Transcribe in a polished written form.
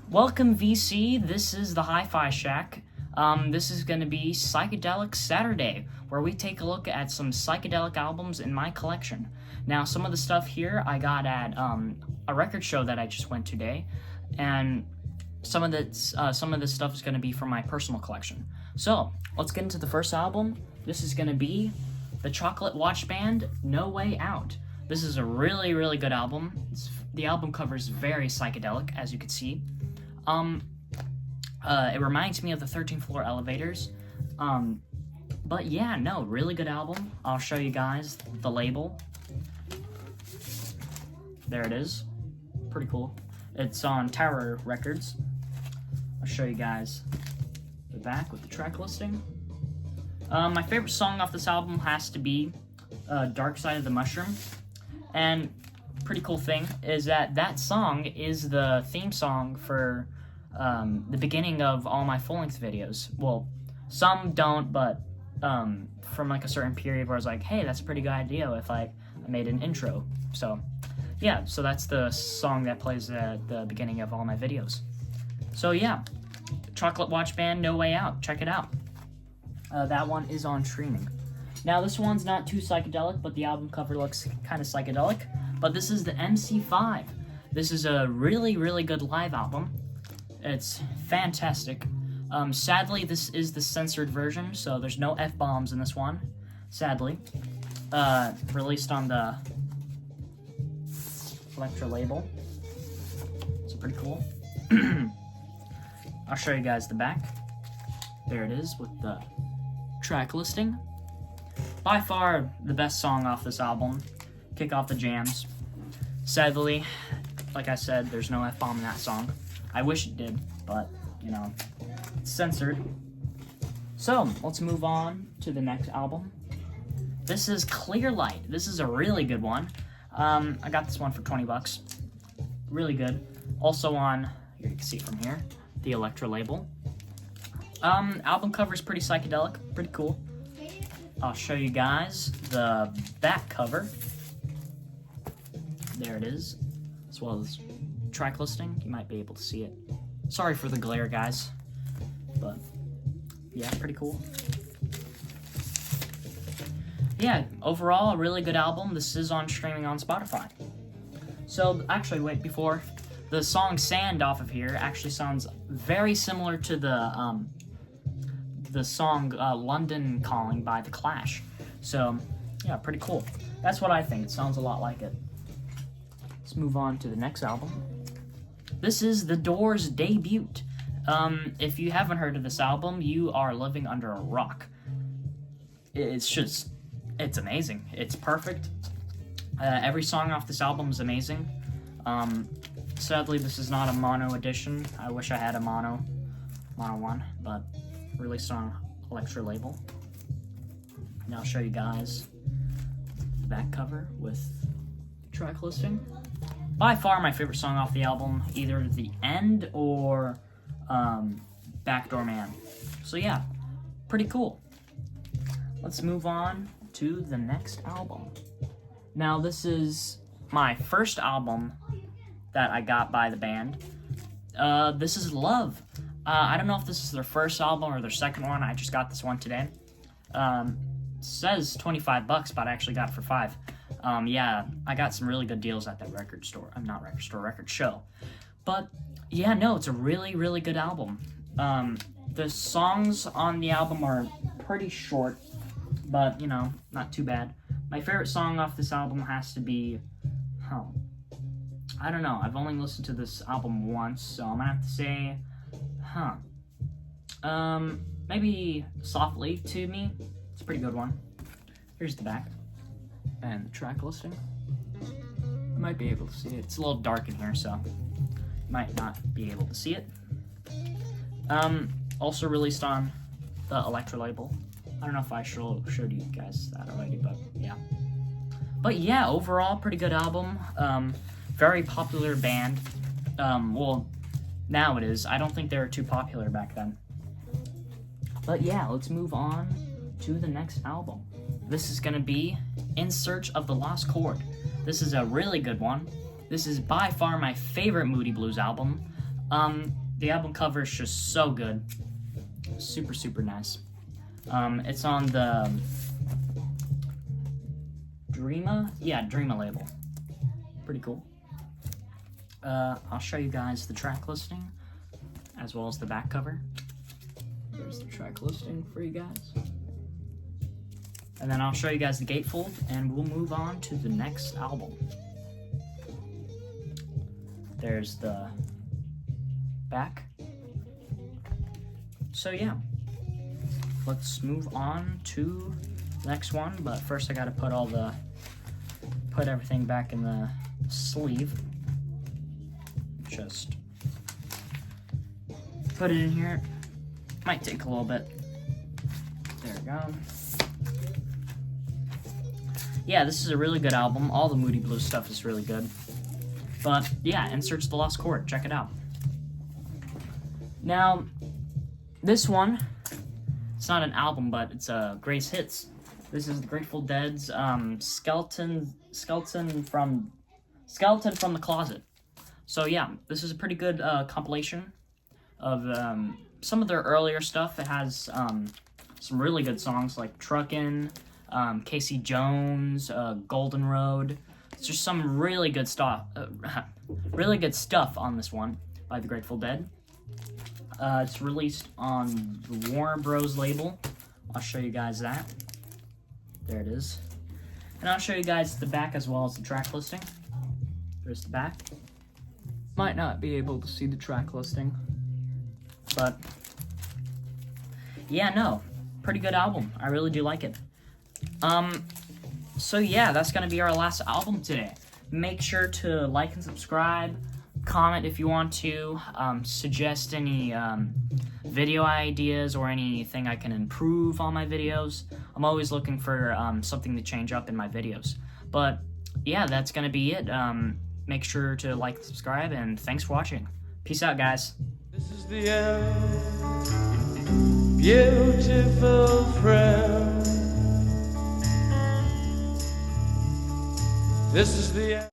Welcome, VC. This is the Hi-Fi Shack. This is going to be Psychedelic Saturday, where we take a look at some psychedelic albums in my collection. Now, some of the stuff here I got at a record show that I just went today, and some of this stuff is going to be from my personal collection. So, let's get into the first album. This is going to be the Chocolate Watch Band, No Way Out. This is a really, really good album. The album cover is very psychedelic, as you can see. It reminds me of the 13th Floor Elevators. But yeah, no, really good album. I'll show you guys the label. There it is. Pretty cool. It's on Tower Records. I'll show you guys the back with the track listing. My favorite song off this album has to be Dark Side of the Mushroom. And pretty cool thing is that song is the theme song for the beginning of all my full-length videos. Well, some don't, but from like a certain period where I was like, hey, that's a pretty good idea if I made an intro. So yeah, so that's the song that plays at the beginning of all my videos. So yeah, Chocolate Watch Band, No Way Out. Check it out. That one is on streaming. Now, this one's not too psychedelic, but the album cover looks kind of psychedelic. But this is the MC5. This is a really, really good live album. It's fantastic. Sadly, this is the censored version, so there's no F-bombs in this one. Sadly. Released on the Electra label. So pretty cool. I'll show you guys the back. There it is with the track listing. By far the best song off this album. Kick off the jams. Sadly, like I said, there's no F-bomb in that song. I wish it did, but, you know, it's censored. So, let's move on to the next album. This is Clear Light. This is a really good one. I got this one for 20 bucks. Really good. Also on, here you can see from here, the Electra label. Album cover is pretty psychedelic, pretty cool. I'll show you guys the back cover. There it is, as well as track listing. You might be able to see it. Sorry for the glare, guys, but yeah, pretty cool. Yeah, overall, a really good album. This is on streaming on Spotify. So, actually, wait, before, the song Sand off of here actually sounds very similar to the song London Calling by The Clash. So, yeah, pretty cool. That's what I think. It sounds a lot like it. Let's move on to the next album. This is The Doors' debut. If you haven't heard of this album, you are living under a rock. It's amazing. It's perfect. Every song off this album is amazing. Sadly, this is not a mono edition. I wish I had a mono one, but released on Electra label. And I'll show you guys the back cover with the track listing. By far my favorite song off the album, either The End or Backdoor Man. So yeah, pretty cool. Let's move on to the next album. Now, this is my first album that I got by the band. This is Love. I don't know if this is their first album or their second one. I just got this one today. It says 25 bucks, but I actually got it for 5. Yeah, I got some really good deals at that record store. Record show. But yeah, no, it's a really, really good album. The songs on the album are pretty short, but, you know, not too bad. My favorite song off this album has to be, I don't know. I've only listened to this album once, so I'm gonna have to say, maybe Softly to Me. It's a pretty good one. Here's the back and the track listing. You might be able to see it. It's a little dark in here, so you might not be able to see it. Also released on the Electra label. I don't know if I showed you guys that already, but yeah. But yeah, overall, pretty good album. Very popular band. Well, now it is. I don't think they were too popular back then. But yeah, let's move on to the next album. This is gonna be In Search of the Lost Chord. This is a really good one. This is by far my favorite Moody Blues album. The album cover is just so good. Super, super nice. It's on the Dreama label. Pretty cool. I'll show you guys the track listing as well as the back cover. There's the track listing for you guys. And then I'll show you guys the gatefold, and we'll move on to the next album. There's the back. So yeah, let's move on to the next one, but first I gotta put everything back in the sleeve. Just put it in here. Might take a little bit. There we go. Yeah, this is a really good album. All the Moody Blues stuff is really good. But yeah, In Search of the Lost Chord. Check it out. Now, this one, it's not an album, but it's a Greatest Hits. This is the Grateful Dead's Skeleton from the Closet. So yeah, this is a pretty good compilation of some of their earlier stuff. It has some really good songs like Truckin', Casey Jones, Golden Road. It's just some really good stuff. Really good stuff on this one by the Grateful Dead. It's released on the Warner Bros. Label. I'll show you guys that. There it is. And I'll show you guys the back as well as the track listing. There's the back. Might not be able to see the track listing, but yeah, no, pretty good album. I really do like it. So yeah, that's gonna be our last album today. Make sure to like and subscribe, comment if you want to, suggest any video ideas or anything I can improve on my videos. I'm always looking for something to change up in my videos. But yeah, that's gonna be it. Make sure to like and subscribe, and thanks for watching. Peace out, guys. This is the end, beautiful friend. This is the end.